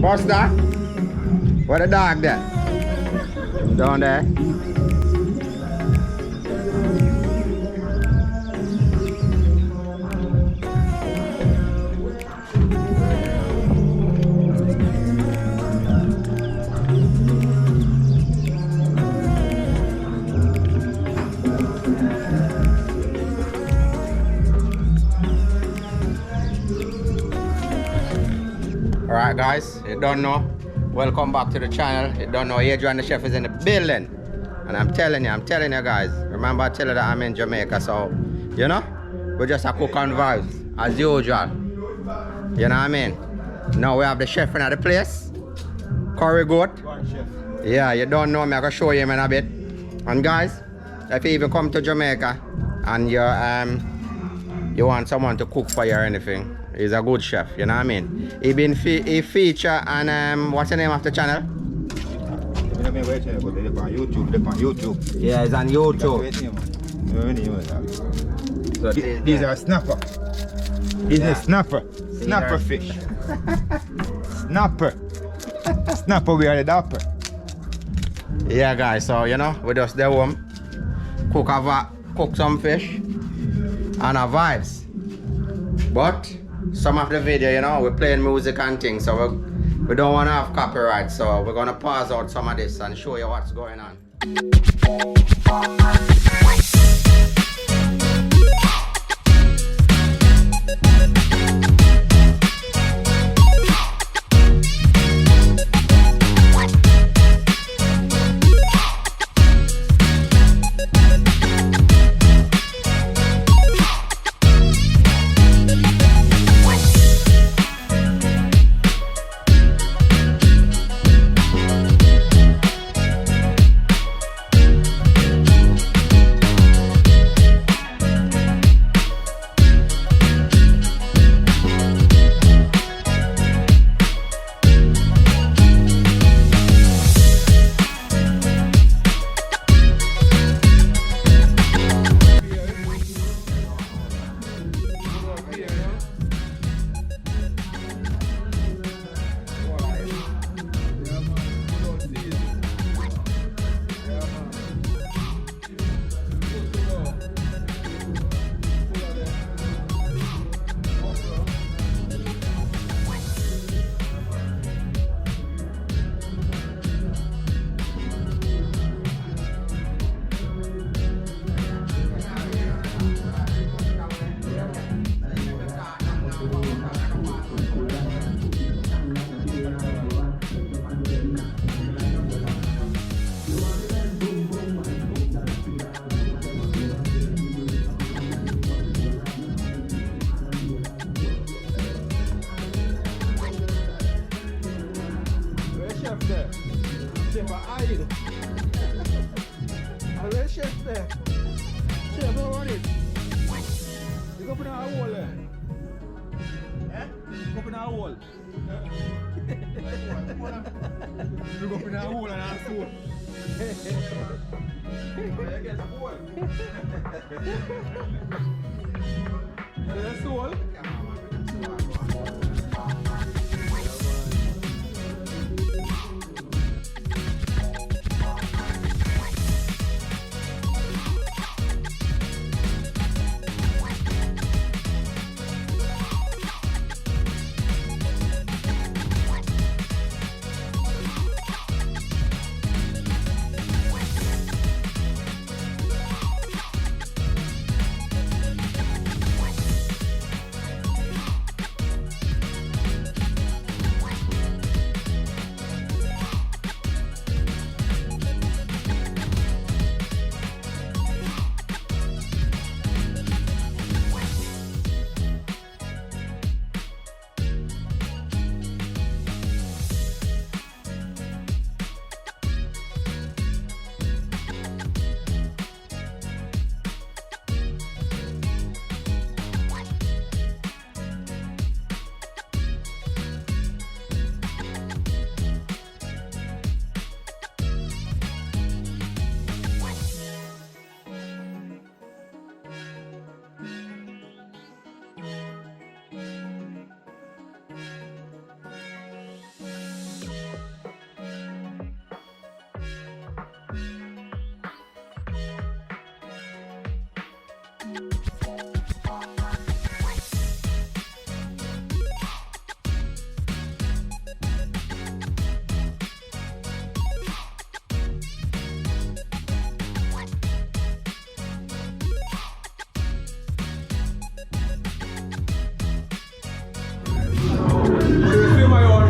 Buster? Where the dog there? Down there. Alright guys, you don't know. Welcome back to the channel. You don't know, Adrian the chef is in the building. And I'm telling you guys. Remember I tell you that I'm in Jamaica, so you know, we just a cook on vibes as usual. You know what I mean? Now we have the chef in the place. Curry goat. Yeah, you don't know me, I'm gonna show you in a bit. And guys, if you even come to Jamaica and you want someone to cook for you or anything, he's a good chef, you know what I mean? He feature on what's the name of the channel? YouTube. Yeah, it's on YouTube. So these are snapper. These are snapper. Snapper fish. Snapper. Snapper, we are the dapper. Yeah guys, so you know, we just there home. Cook some fish and our vibes. But some of the video, you know, we're playing music and things, so we don't want to have copyright, so we're gonna pause out some of this and show you what's going on.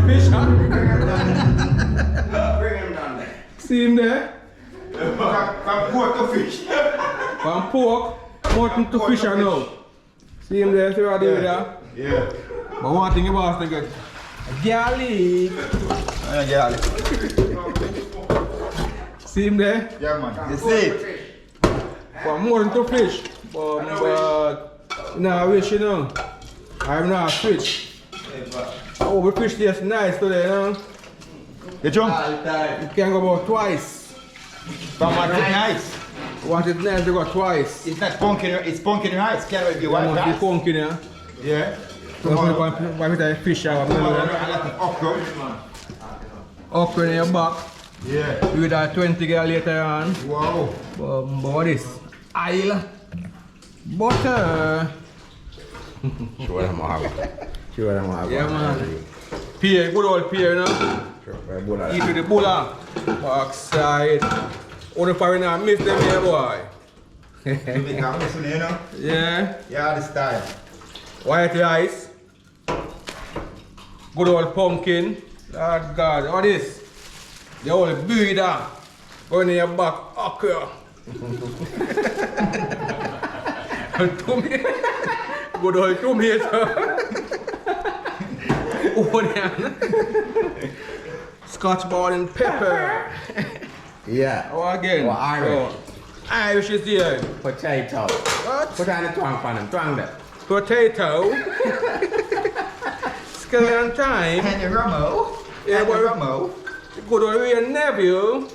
fish, huh? Bring him down there. See him there? From pork to fish. From pork, mutton to fish I know. See him there, see what I do with that? Yeah. But one thing you boss to get garlic. Garlic. See him there? Yeah, man. You see it? From mutton to fish. But nah, wish you know. I'm not fish. Oh, we fish tastes nice today, you know? You jump? You can go about twice. From what is nice. What is nice, you go twice. It's not pumpkin, it's pumpkin rice. Can't be You white must be rice. pumpkin, yeah? Yeah. Why we take fish out? Okra. Okra in your back. Yeah. You with that 20 girl later on. Wow. But what is? Syle. Butter. Show them how. Show them how. Yeah, man. Pear, good old pear, you know? Eat with the bulla. Backside. Only for we not miss them here, boy. You become this one, you know? Yeah. Yeah, the style. White rice. Good old pumpkin. Lord God, what is? The old breeder. Going in your back, okra. Good old tomato. Onion. Scotch bonnet and pepper. Yeah. Oh, again. Oh, Irish. Oh, Irish is here. Potato. What? Put on the twang for them. Twang them. Potato. Skeleton time. And the Ramo. Yeah, And the well- Ramo. Good old real nephew.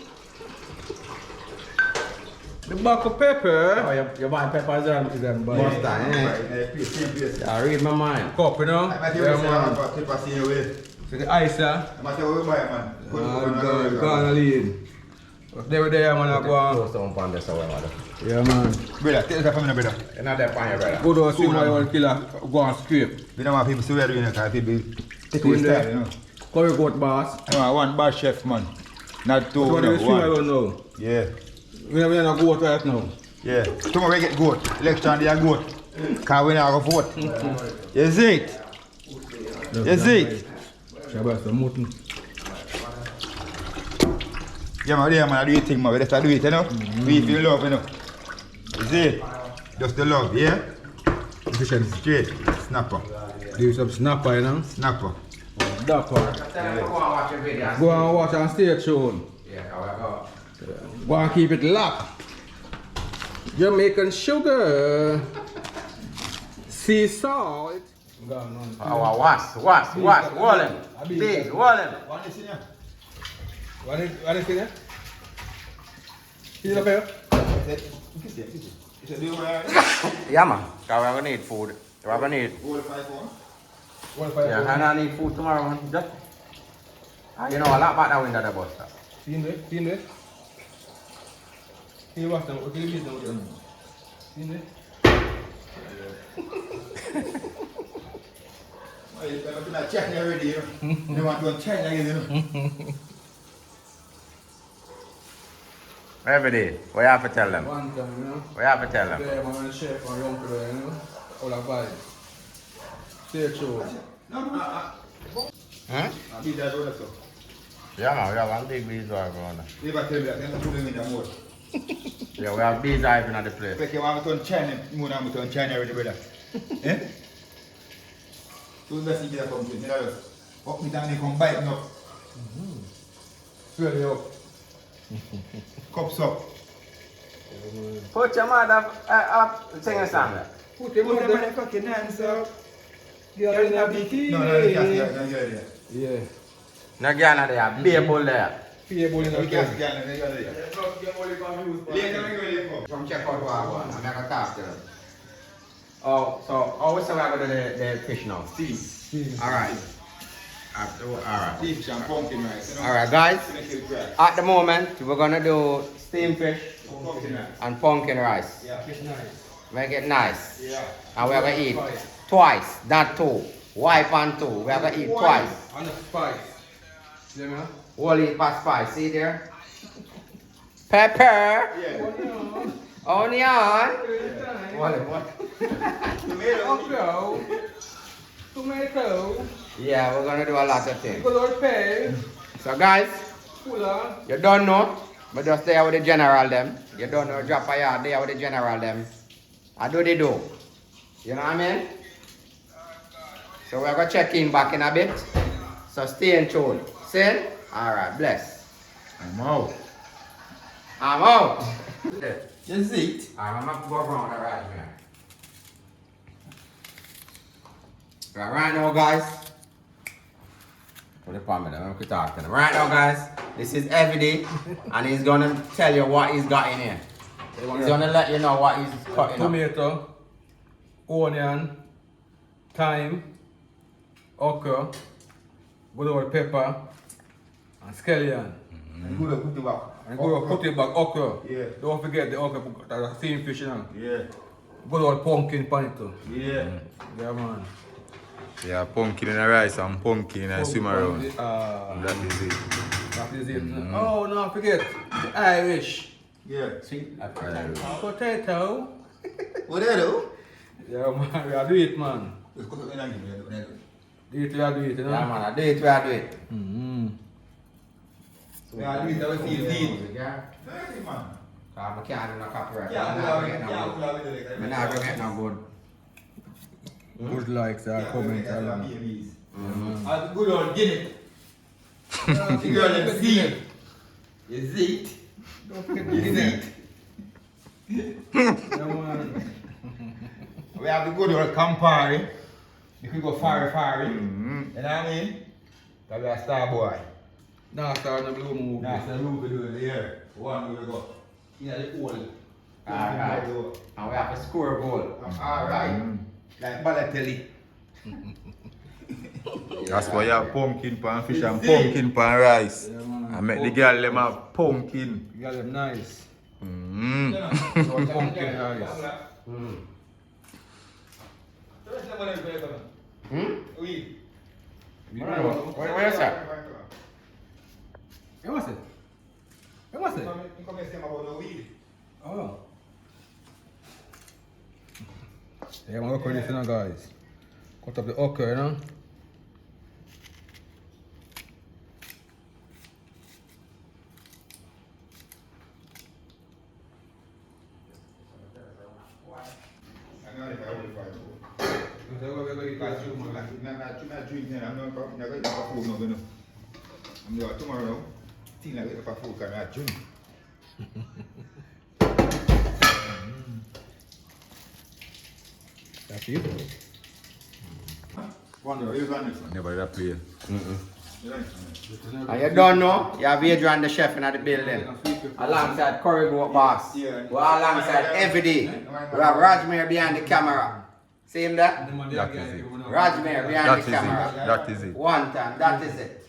The buck of pepper. Oh, you buy peppers and Them boy. mustard, eh? I read my mind. Cup, you know? I'm Yeah, man. going to see you with. So the ice, huh? I'm going to buy, man. Go on, lead. They were there, man. I go on. Close down on this away, mother. Yeah, man. Brother, tell us from the brother. You're not there, your brother. Good old see my old killer. Go on, scrape. We don't want people to wear it, you know, because people take See away there? style, you know. Curry goat boss. I want one bad chef, man. Not two, What no, do you swim I one. don't know? Yeah. We have no goat right now. Yeah. Tomorrow we get goat. Election day a goat. Because we not go vote. You see it? You see it? Shabbat the mutton. Yeah, man, I do it thing, man. We just do it, you know? We feel love, you know? You see it? Just the love, yeah? Efficient. Straight. Snapper. Do some snapper, you know? Snapper. Dapper. Tell them to go and watch your videos. Go and watch and stay tuned. Yeah, how I go. Go and keep it locked. Jamaican sugar. Sea salt. Oh, wash, wall him. Big, wall him. What is it? See it up here? Yeah, man. Because we're going to need food. We're going to need. Yeah, and I need food tomorrow, man. Just. You know a lot about that window, the bus stop. See it? See it? See what them? Okay, see them. See it? You're not checking already, you know? You want to check again, you know? Every day. What you have to tell them? One time, you know? What you have to tell them? There, man, chef and young people, you know? All the vibes. Stay tuned. Huh? I'll be there, brother, so. Yeah, man. We have one big bees hive around there. Never tell me that, then I put them in the mood. Yeah, we have bees hive in the place. Like you want to turn China, moon and turn China already, brother. Eh? So the best thing that comes in, you know, up me down, they come biting up. Fill it up. Cups up. Put your mother up, sing a song. Put them Put on them in the the fucking hands up. girl in a bikini. No, yeah. Yeah. No girl not there, be a bull there. Pia bowl in a We can't bikini. get it. Later, we go. Come check out what I want. I'm going to talk to them. Oh, so always say we're going to do the fish now. Steve. Alright. Alright. Steve and pumpkin rice. Alright, guys. At the moment, we're going to do steamed fish Pumpkin rice. and pumpkin rice. Yeah. It's nice. Make it nice. Yeah. And we're going to eat twice, not two. Wipe on two. We're going to eat twice. And the spice. See me? We'll eat past spice. See there? Pepper. Yeah. Onion. What? Tomato. Tomato. Yeah, we're gonna do a lot of things. Good old pay. So guys, Cooler. you don't know, but just there with the general them. You don't know, drop a yard there with the general them. I do the do. You know what I mean? So we're gonna check in back in a bit. So stay in tune. See? Alright, bless. I'm out. I'm out. Just it. I'm gonna go around the right here. Right now, guys. Put it on me, I'm gonna talk to them. Right now, guys, this is Everyday, and he's gonna tell you what he's got in here. He's gonna let you know what he's cutting up. Tomato, onion, thyme, okra, good old pepper, and scallion. And good put it back. And good old put it back okra. Yeah. Don't forget the okra, that's the same fish, you know. Yeah. Good old pumpkin pan it too. Yeah. Yeah, man. Yeah, pumpkin in the rice and pumpkin and swim around. That is it. That is it. Oh, no, forget the Irish. Yeah. See? Potato. What they do? Yeah, man, we are do it, man. Let's go to the end. Do it, we are do it, you know. Yeah, man, I do it, we do it. Yeah, I do it, I will see you deal. Yeah. Man. I can't do no copyright. Yeah, I'm not gonna get no good. Good likes are comment along. And good old Guinea. The girl them see. You see it? Don't forget You see it? Yeah, man. We have the good old Campari. You could go fiery. You know what I mean? Because we are star boy. Now start the blue movie. That's the roof we do in the air. One we go. Yeah, the hole. Alright. And we have a score goal. Alright. Like Balotelli. That's why you have pumpkin pan fish and pumpkin pan rice. Yeah, man. I make the girl them have pumpkin. You got them nice. Pumpkin rice. Oui. Where is that? Hey, what's it? Hey, what's it? You come and say about the weed. Oh. Yeah, I'm working this, you know, guys. Cut up the okra, you know. Tomorrow, thing like if I food can I drink. That's it. Never that play. And you don't know, you have Adrian the chef in the building. Alongside Curry Goat Boss. We're alongside Everyday. We have Rajmir behind the camera. See him there? That is it. Rajmir behind That the is camera. it. That is it. One time, that is it.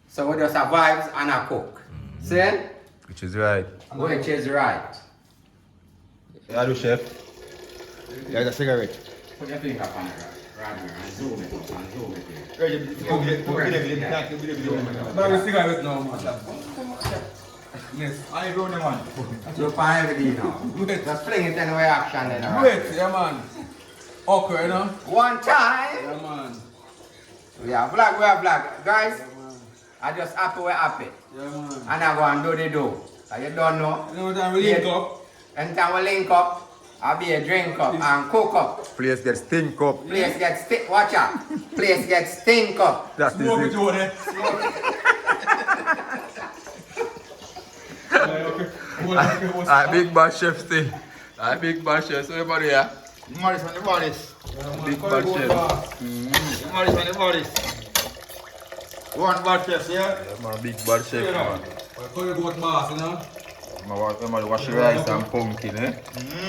So we just have vibes and a cook. See? Which is right. Which is right. Yeah, do chef. There's a cigarette. Put your finger on it, Rajmir, and zoom it up and zoom it here. But we cigarette now, man. Yes. I ain't running one. So for Everyday now. Just fling it in reaction then. alright? Wait, yeah, man. Okra, you know. One time. Yeah, man. We have vlog. Guys, I just happy we're happy. Yeah, man. And I go and do the do. So you don't know. You know what time we link up? Anytime we link up, I'll be a drink up and cook up. Place get stink up. Place get stink. Watch out. Place get stink up. That is Smoke it, it. Jordan. Alright, big bad chef stay. Alright, big bad chef. So everybody here. Morris on the bodies. Big bad chef. Morris on the bodies. One bad chef, yeah? Yeah, man, big bad chef, man. Curry Goat Boss, you know. I'm wash the rice and pumpkin, eh?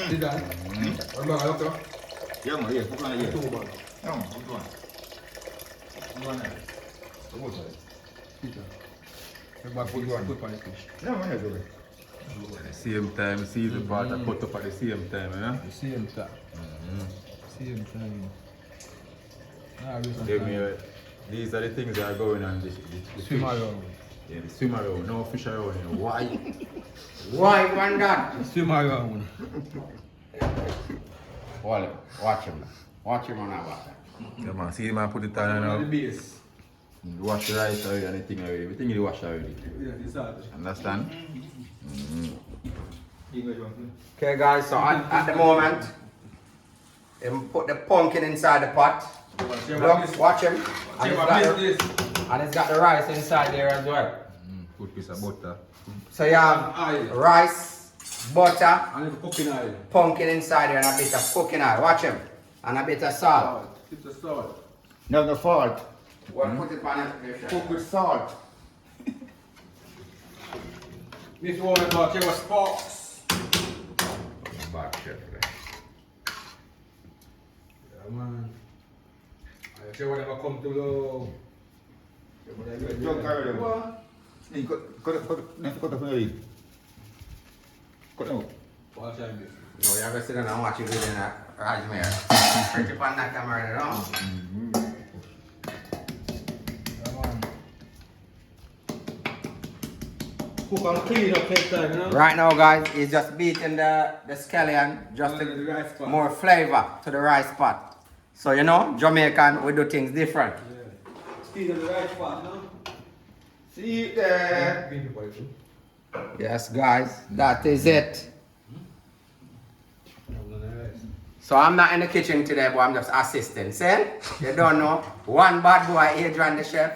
Did that? What about okra? Yeah, man, yeah. Put one here. Two one. Yeah, man, put one. Put one there. Put one. Peter. Everybody put on the fish. Yeah, man, yeah, do it. Same time, season part, I put up at the same time, you know? The same time. Same time. Nah, These are the things that are going on. The swim fish. around. Yeah, the swim around, no fish around here. Why? Why one that? The swim around. Watch him. Watch him on that water. Yeah, man. See, man, put it on On the now. base. Wash the rice already and everything already. Everything you wash already. Yeah, it's hard. Understand? Okay guys, so at the moment, him put the pumpkin inside the pot. Look, watch him. And it's got the rice inside there as well. Good piece of butter. So you have rice, butter, And it's cooking oil. pumpkin inside there and a bit of cooking oil. Watch him. And a bit of salt. It's a salt. No fault. Well, put it on it. Cook with salt. This one about your sparks. Bad chef. Yeah, man. I tell you what, I come to the. Don't carry them. Hey, cut it from your leg. Cut it out. Watch time this. No, you're going to sit down and watch it within a Rajmir. Pretty fun that camera, you know? Cook and clean up next time, you know? Right now, guys, he's just beating the scallion just The to rice pot. more flavor to the rice pot. So, you know, Jamaican, we do things different. Yeah. Still the rice pot, no? See there. Yes, guys, that is it. So I'm not in the kitchen today, but I'm just assisting. See? You don't know. One bad boy, Adrian the chef.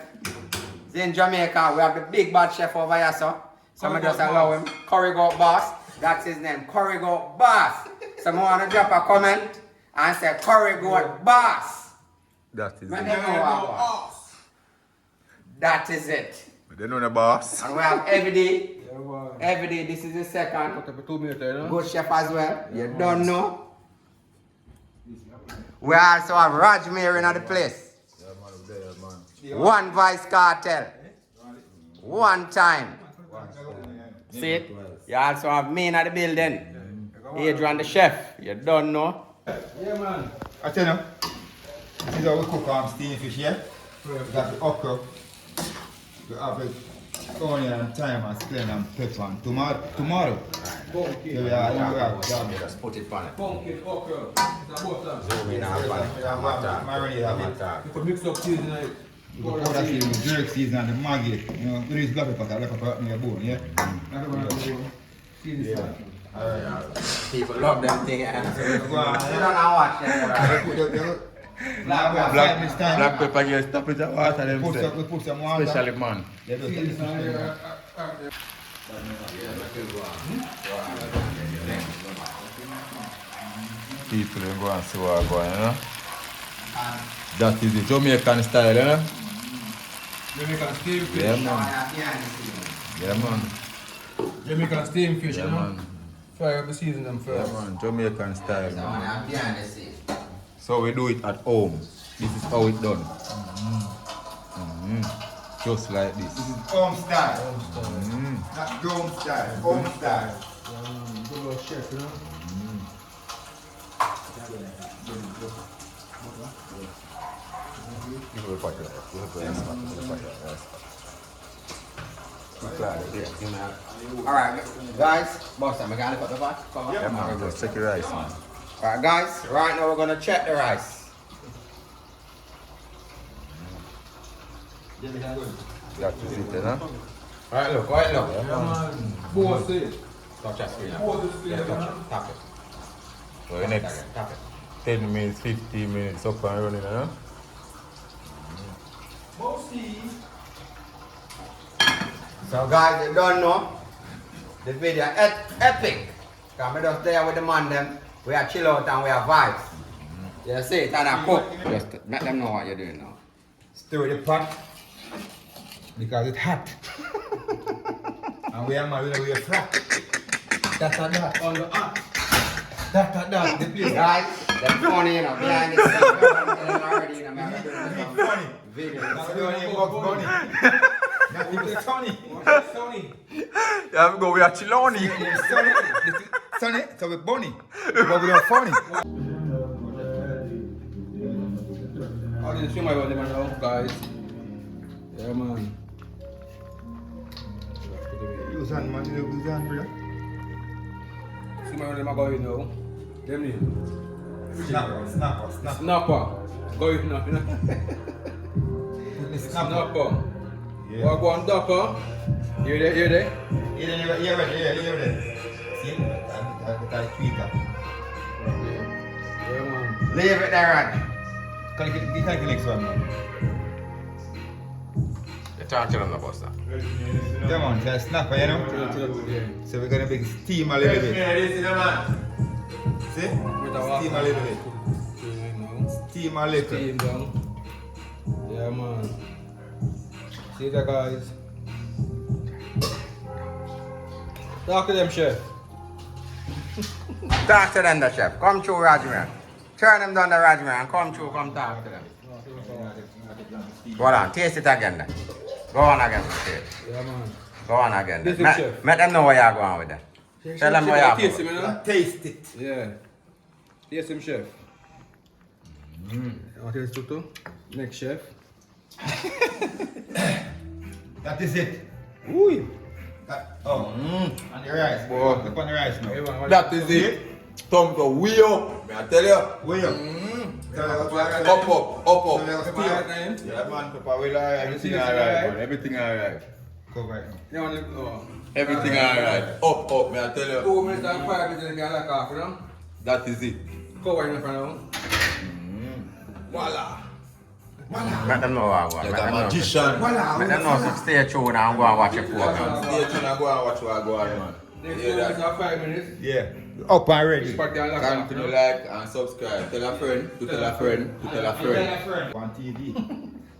In Jamaica, we have the big bad chef over here, so I just allow him. Curry Goat Boss. That's his name. Curry Goat Boss. Someone want to drop a comment and say Curry Goat Boss. That is Let it. them know what I want. That is it. They know the boss. And we have every Yeah, man. every day. This is the second. Put up a 2 minutes, you know? Good chef as well. You don't know. We also have Rajmir in the place. One Vice Cartel. One time. See it? You also have me in the building. Adrian the chef. You don't know. Yeah, man. I tell you, this is how we cook steamed fish here. We got the okra. We have the onion and thyme and scallion and pepper and tomato. Pumpkin. Just put it on it. Pumpkin, okra. It's a butter. Zoom in on it. Marinate. You could mix up cheese in it. You can put that in the jerk season and the Maggi. You know, there is black pepper in your bone, yeah? People love them things. You don't Go on, know watch them. Black pepper gets top it of water them We say. put some water. Especially man. Yeah, just take this People will go and see what going, you know. That is the Jamaican style, you know. Jamaican steam fish. Yeah, man. Yeah, man. Jamaican steam fish, Yeah, you know? man. Fry up the season them Yeah, first. man. Jamaican style, man. I'm behind the scene. So we do it at home. This is how it's done. Just like this. This is home style. Not dome style. Home style. Good old chef, you know? Alright, guys. Boss, I'm gonna put the pot. Come Yeah, on. man. Just check your rice, man. Alright, guys. Right now we're gonna check the rice. That is it, you know. Alright, look. Alright, look. Yeah, man. Both it. Touch that screen. Both the screen, Yeah, touch you it. Tap it. So the next Tap it. 10 minutes, 15 minutes up and running, you know. Mostly. So guys, you don't know, the video epic. Cause we just there with the man them, we are chill out and we are vibes. You see it and I cook. Just let them know what you're doing now. Stir the pot because it's hot. And we are married and we are flat. That's a that. On the hot. That. The place. Guys, that's funny, you know, behind the scenes. I'm telling you already, you know, man, I'm doing some Funny. video. Not the only Bugs Bunny. Not even Sonny. Sony. Yeah, we go, we are Chiloni. Sonny. Sonny. So we're bunny. But we are funny. I didn't see my body, man, now, guys. Yeah, man. Use hand, man. Use hand, brother. See my body, my boy, now. Them name. Snapper. Snapper. Go in now, you know. Put the snapper. Snapper. Yeah. What go on dapper? You there, you there? You're ready. See? That tweaker. Yeah, man. Leave it there, Raj. Can you take the next one, man? You talk to them, the boss. Come on, just snapper, you know? Yeah. So we're gonna make steam a little bit. See? Steam a little bit. Steam a little. Steam down. Yeah, man. See that, guys? Talk to them, chef. Talk to them, the chef. Come through, Rajman. Turn them down the Rajman and come through, come talk to them. Go on, taste it again then. Go on again, taste. Yeah, man. Go on again. This is chef. Let them know where you're going with that. Tell them where you're Taste him, going. you know? Taste it. Yeah. Taste him, chef. You want to taste it too? Next chef. That is it. Ooh. And the rice. Boy. Look on the rice now. That is it. Thumb go way up. May I tell you? Wait up. Up, up, up, up. Yeah, Yeah, man, Papa, will alright. Everything alright, man. Everything alright. Cover it now. You want to go? Everything alright. Up, may I tell you? 2 minutes and 5 minutes and get like half, you know? That is it. Cover in front of him. Voila. Let them know where you're going. Like a magician. Let them know to stay tuned and go and watch your program. Stay tuned and go and watch what I go on, man. Next 2 Yeah, minutes that. and 5 minutes. Yeah. Up and ready. This part get like half, you Continue know? like and subscribe. Tell a friend to tell a friend to tell a friend. On TV.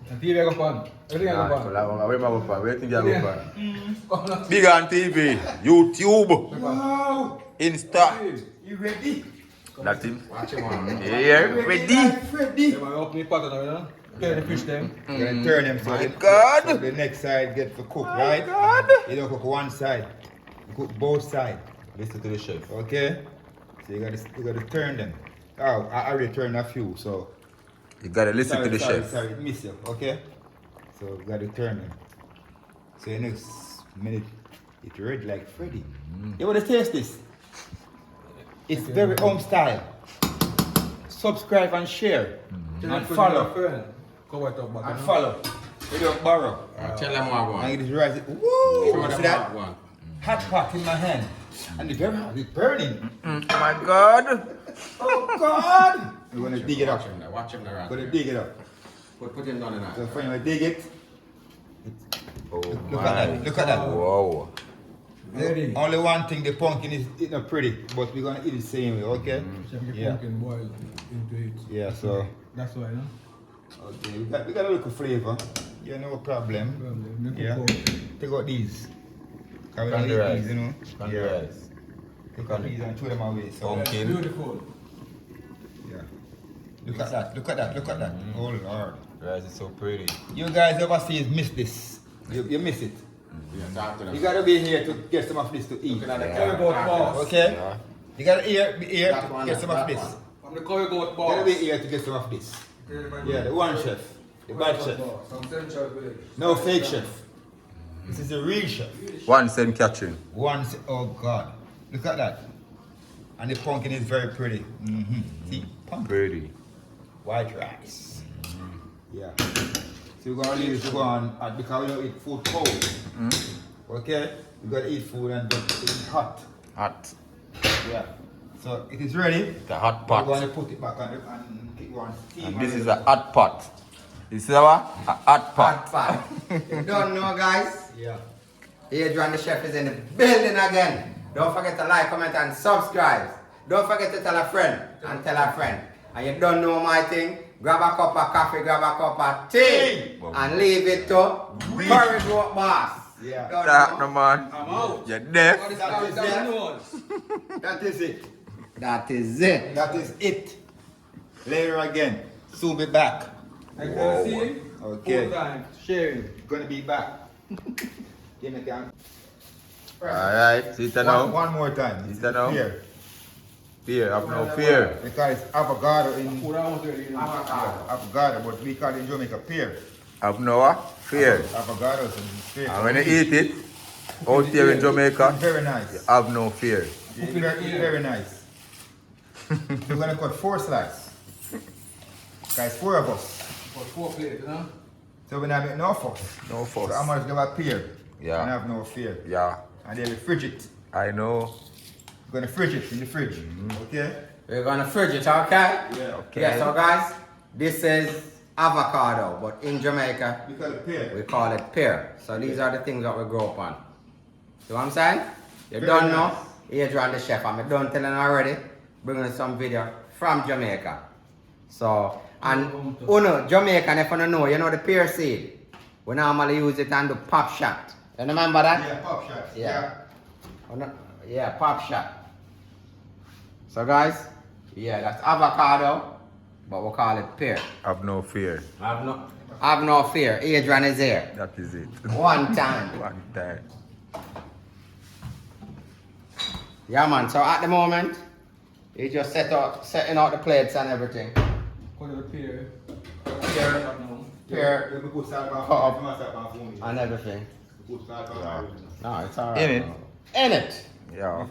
The TV go on. Everything go on. Where my weapon? Where think you have weapon? Big on TV, YouTube, Wow. Insta. You ready? That him. Watch him on. Yeah, ready. Ready. Yeah, man, open the pot now, you know? Clear the fish them. You're gonna turn them so, My the, God. so the next side get to cook, My right? God. You don't cook one side. You cook both sides. Listen to the chef. Okay? So you gotta turn them. Oh, I already turned a few, so You gotta listen to the chef. sorry, miss you, okay? So you gotta turn them. So the next minute it red like Freddy. You wanna taste this? It's very home style. Subscribe and share. And follow. Cover it up back. And follow. You don't borrow. Tell them where you're And going. it is right. Show Woo! them See where that? you're going. Hot pot in my hand. And it's very hot. It's burning. My God. Oh God! We're gonna dig it up. Watch him there. Watch him there, Raj. We're gonna dig it up. Put him down in So that. when you dig it, Oh look at that. Look at that. Wow. Ready. Only one thing, the pumpkin is not pretty, but we're gonna eat it the same way, okay? Chef, the Yeah. pumpkin boil into it. Yeah, so That's why, no? okay, we got a little flavor. Yeah, no problem. Problem. Yeah. Take out these. Cause we don't Candy eat rice. these, you know? Candy Yeah. rice. Take out these and throw them away. So Pumpkin. Beautiful. yeah. Look at that, look at that, look at that. Oh Lord. Rice is so pretty. You guys overseas miss this. You miss it. Yeah, talk to them. You gotta be here to get some of this to eat. Looking at the Cover camera, goat talk to them. balls. Okay? Yeah. You gotta be here That to one, get some of that this. one. From the cover goat You balls. gotta be here to get some of this. Yeah, the one chef. The bad chef. Some central village. No fake chef. This is the real chef. 1 cent catching. Oh God. Look at that. And the pumpkin is very pretty. See? Pumpkin. Pretty. White rice. Yeah. So we're gonna leave it to go on because we don't eat food cold. Okay? We gotta eat food and it's hot. Hot. Yeah. So it is ready. The hot We're going pot. to put it back on the and keep on steam. And this is a hot pot. This is our hot pot. Hot pot. You don't know, guys? Yeah. Adrian the chef is in the building again. Don't forget to like, comment, and subscribe. Don't forget to tell a friend and tell a friend. And you don't know my thing? Grab a cup of coffee, grab a cup of tea, and leave it to Courage Road Boss. Yeah. Don't That know? no man. I'm out. You're deaf. What is That that? is That it. knows. That is it. That is it. That is it. Later again. Soon be back. I can see him. Okay. Full time. Sharing. Gonna be back. Give me down. Alright, sit down now. One more time. Is that now? Fear. Fear, have no fear. Because it's avocado in Food almost ready. You know. avocado, but we call it in Jamaica pear. Have no fear. Avocado is pear. And when you eat it, out here in Jamaica, Very nice. have no fear. It's very nice. We're gonna cut 4 slices. Guys, 4 of us. For 4 plates, you know? So we not make no fuss. No fuss. So how much do I pay? Yeah. And have no fear. Yeah. And then we fridge it. I know. We're gonna fridge it in the fridge. Okay? We're gonna fridge it, okay? Yeah. Okay. Yeah, so guys, this is avocado, but in Jamaica, We call it pear. we call it pear. So these are the things that we grow up on. See what I'm saying? You Very don't nice. know? Adrian the chef, I'm done telling already. Bringing some video from Jamaica. So, and Uno, Jamaican, if you don't know, you know the pear seed. We normally use it and do pop shot. You remember that? Yeah, pop shots. Yeah. Yeah, pop shot. So guys, yeah, that's avocado, but we call it pear. Have no fear. Have no fear. Adrian is here. That is it. One time. One time. Yeah, man. So at the moment, he just setting out the plates and everything. Put the pear. Pear We put salt on Pop. we must have on phone. and everything. We put salt on Yeah. phone. No, it's alright. In it? In it. Yeah.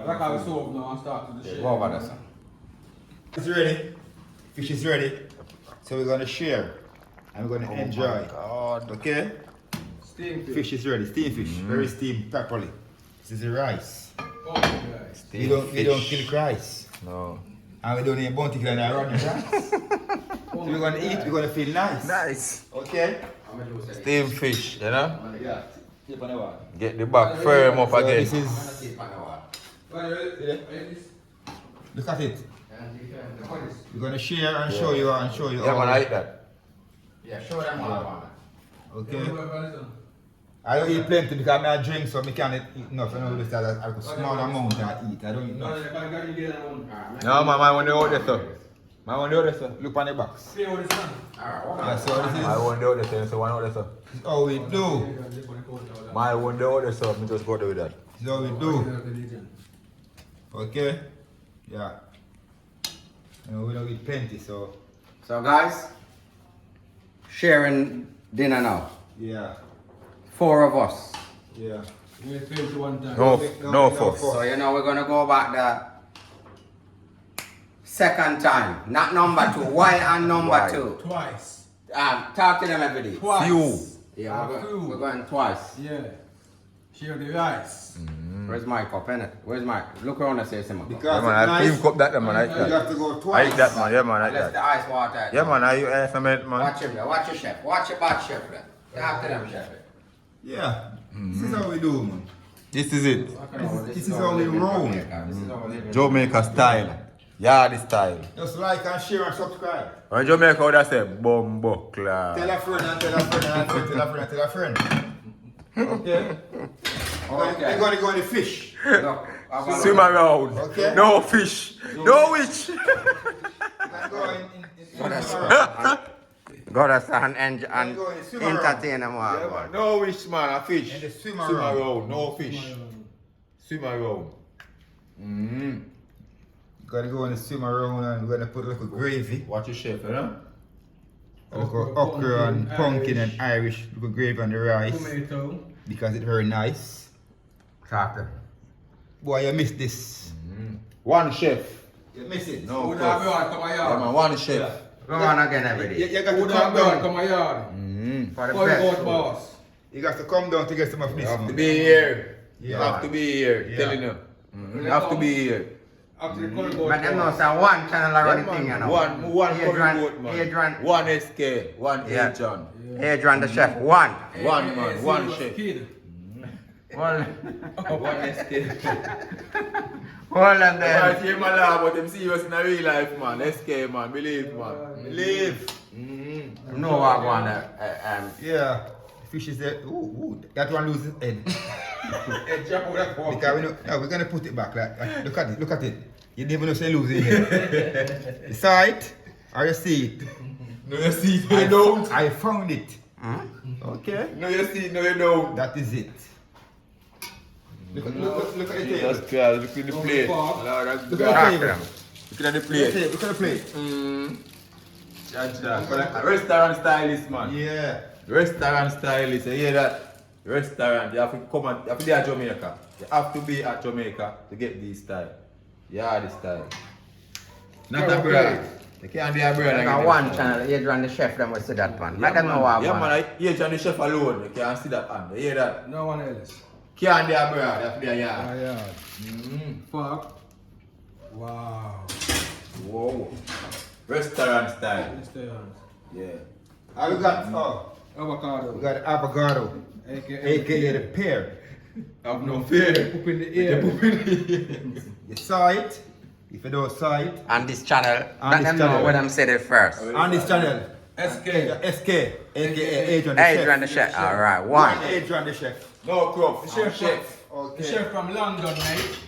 Like how we soap now and start to the Yeah, shake. go over there, sir. It's ready. Fish is ready. So we're gonna share. And we're gonna enjoy. God. Okay? Steam fish. Fish is ready. Steam fish. Very steamed properly. This is the rice. Oh, guys. We don't kill rice. No. And we don't even bounty kill and run the rice. So we're gonna eat, we're gonna feel nice. Nice. Okay? Steam fish, you know? Yeah. Keep on the wall. Get the back firm up So again. this is, look at it. We're gonna share and show you and show you Yeah, all. man, I eat that. Yeah, show them all, man. Okay? I don't eat plenty because I drink, so I can't eat enough. You know, this that I have small amount I eat. I don't eat enough. No, man, I want the other stuff. I want the other stuff. Look on the box. Yeah, so this I is want the other stuff, so one other stuff. how we do. I want the other stuff, me just go there with that. This is how we do. Okay? Yeah. You know, we don't eat plenty, so So guys, sharing dinner now. yeah. 4 of us. Yeah. No fuss. So you know we're gonna go back the second time. Not number 2. Why and number Why? 2? Twice. Talk to them every day. Twice. Few. Yeah, Few. we're going twice. Yeah. Share the rice. Where's my cup, innit? Where's my? Look around and say something. Yeah, Because man, I it's team cup that, man, I eat you that. have to go I twice. eat that, man, yeah, man, I eat Let's the that. ice water. Yeah, man, I eat cement, man. Watch him there. Watch your chef. Watch your bad chef there. Talk to them, chef. Yeah. This is how we do, man. This is it. This is how we roll. This is how we live. Jamaica style. Yard style. Just like and share and subscribe. When Jamaica would have said, Bumbo class. Tell a friend and tell a friend and tell a friend and tell a friend. Okay? We're going to go on the fish. Look, I'm gonna- Swim around. Okay. No fish. No witch. We're going to go in God has and Go in the swim around. entertain them all. Yeah, man. No wish, man. A fish. And the swim Swim around. around. No fish. Swim around. Gotta go and swim around and we're gonna put a little gravy. Watch your chef, you know? Okra and pumpkin and Irish little gravy on the rice Tomato. because it's very nice. Talk to them. Boy, you missed this. One chef. You miss it. No Who that fuss. yard come a Yeah, yard? man. One chef. Go on again every day. You got Who to that come yard down. come a yard? For the Boy, best. goat food. boss. You got to come down to get some of this. You have to man. be here. You Yeah. have to be here. Yeah. Telling you. You have to be here. After the color goat But them know boss. say one channel already Yeah, thing, you man. know. One Adrian, goat, man. Adrian, One SK. One Yeah. Adrian. Adrian the chef. One. One man. One chef. Kid. One. One SK. Hold on I there. see him laugh, but him serious in a real life, man. SK, man. Believe, man. Believe. You know what I want Yeah. Fish is there. Ooh, that one loses head. Hey, jump over that ball. Because we know, no, we're gonna put it back. Like, look at it, look at it. You never know say losing it. You saw it or you see it? No, you see it, no, you don't. I found it. Okay. No, you see it, no, you don't. That is it. Look at the table. Jesus Christ, look at the plate. fuck. Lord of Look God. at the table. Look at the Look at the plate. table. Look at the plate. A restaurant stylist, man. Yeah. Restaurant stylist, you hear that? Restaurant, you have to come and you have to be at Jamaica. You have to be at Jamaica to get this style. Yeah, this style. Not Yeah, abroad. okay. You can't be a brother. I got one channel, Adrian the chef, them will see that man. Let them know what Yeah, I man, Adrian the chef alone. You can't see that hand. You hear that? No one else. Can't be a brother. That's the yard. Yeah. Fuck. Wow. Whoa. Restaurant style. Restaurant. Yeah. We got Avocado. we got avocado, aka the pear. Have no fear. Poop in the air. You saw it. If you don't saw it, On this channel, On let this them know channel. when I'm said it first. on this channel, SK. SK, aka Adrian the Adrian the chef. chef, alright, one. Adrian the chef. No crop. Chef. Chef. The chef from London, mate.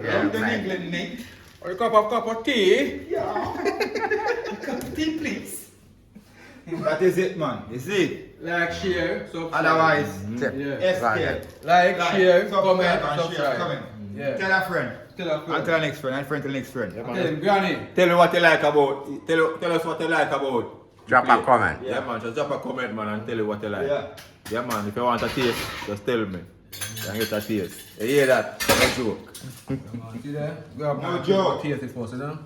Yeah, London, man. England, mate. Or a cup of tea. Cup of tea, please. That is it, man. You see? Like, share, subscribe. Otherwise, Tip. Yeah. SK. Right. Like, share, subscribe, comment, and share, subscribe. comment. Yeah. Tell a friend. Tell a And friend. tell the next friend, and friend tell the next friend. Tell him, Granny. Tell me what you like about. Tell us what you like about. Drop a comment. Yeah, man. Just drop a comment, man, and tell you what you like. Yeah. Yeah, man. If you want a taste, just tell me. You can get a taste. You hear that? No joke. See there? Grab No my joke. taste it first, you know?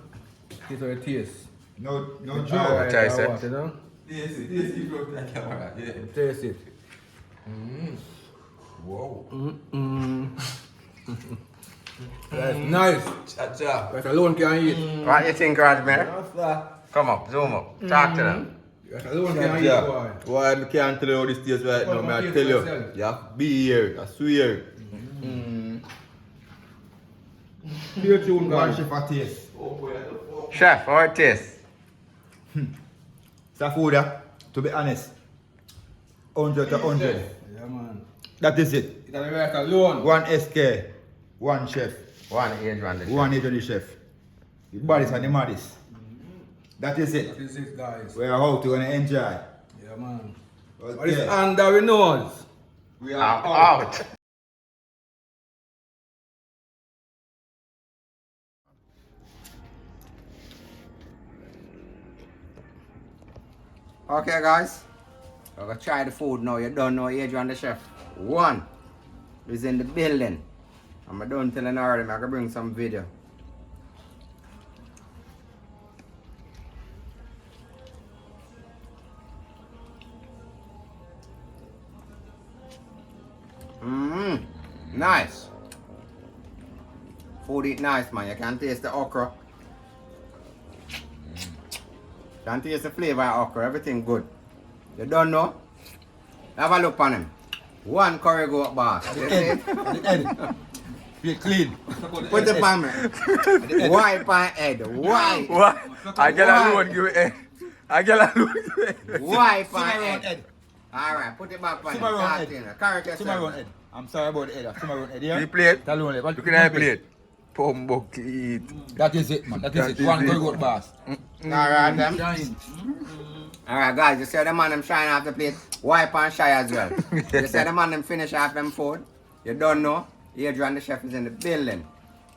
Taste how it tastes. No joke. Alright, Taste it. watch, you know? Taste it. You broke that camera. Yeah. Taste it. Whoa. That's nice. Cha-cha. That alone can eat. What you think, Rosemary? Come up, zoom up, talk to them. That alone can eat, Yeah. boy. Why I can't tell you how this tastes right now, Come man. I taste tell you. yourself. Yeah, be here. I swear. Stay tuned, One guys. chef a taste. Chef, how it tastes? It's a food, to be honest. 100 to 100. Yeah, man. That is it. It's a right alone. One SK, one chef, One Adrian the chef. one Adrian the chef. The baddest and the maddest. That is That it. is it, guys. We are out to gonna enjoy. Yeah, man. What is Okay. under we nose? We I'm are out. Okay, guys. We're gonna try the food now. You don't know Adrian the chef. One is in the building. I'm done telling already. I'm gonna bring some video. Nice. Food is nice, man. You can taste the okra. Can taste the flavor of okra. Everything good. You don't know? Have a look on him. One curry goat bar. You see it? the head. Be clean. Put it on me. Wipe on head. Wipe. What? I get Why? alone, give it. I get alone, give it. Wipe on Cimarron head. head. Alright, put it back on him. Cimarron Start head. in. Carrot yourself. Cimarron head. I'm sorry about the head. Cimarron head, yeah? The plate. Tell you what. Look at that plate. Pombo eat. That is it, man. That That is is it. One it. curry goat bars. Alright, them. Shine. Alright, guys, you see the man them shine off the plate. Wipe and shy as well. You see the man them finish off them food. You don't know. Adrian the chef is in the building.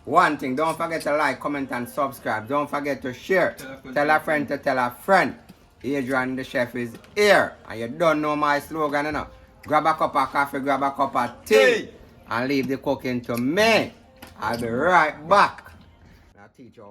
One thing, don't forget to like, comment, and subscribe. Don't forget to share. Tell a friend to tell a friend. Adrian the chef is here. And you don't know my slogan, you know. Grab a cup of coffee, grab a cup of tea, and leave the cooking to me. I'll be right back. I'll teach you.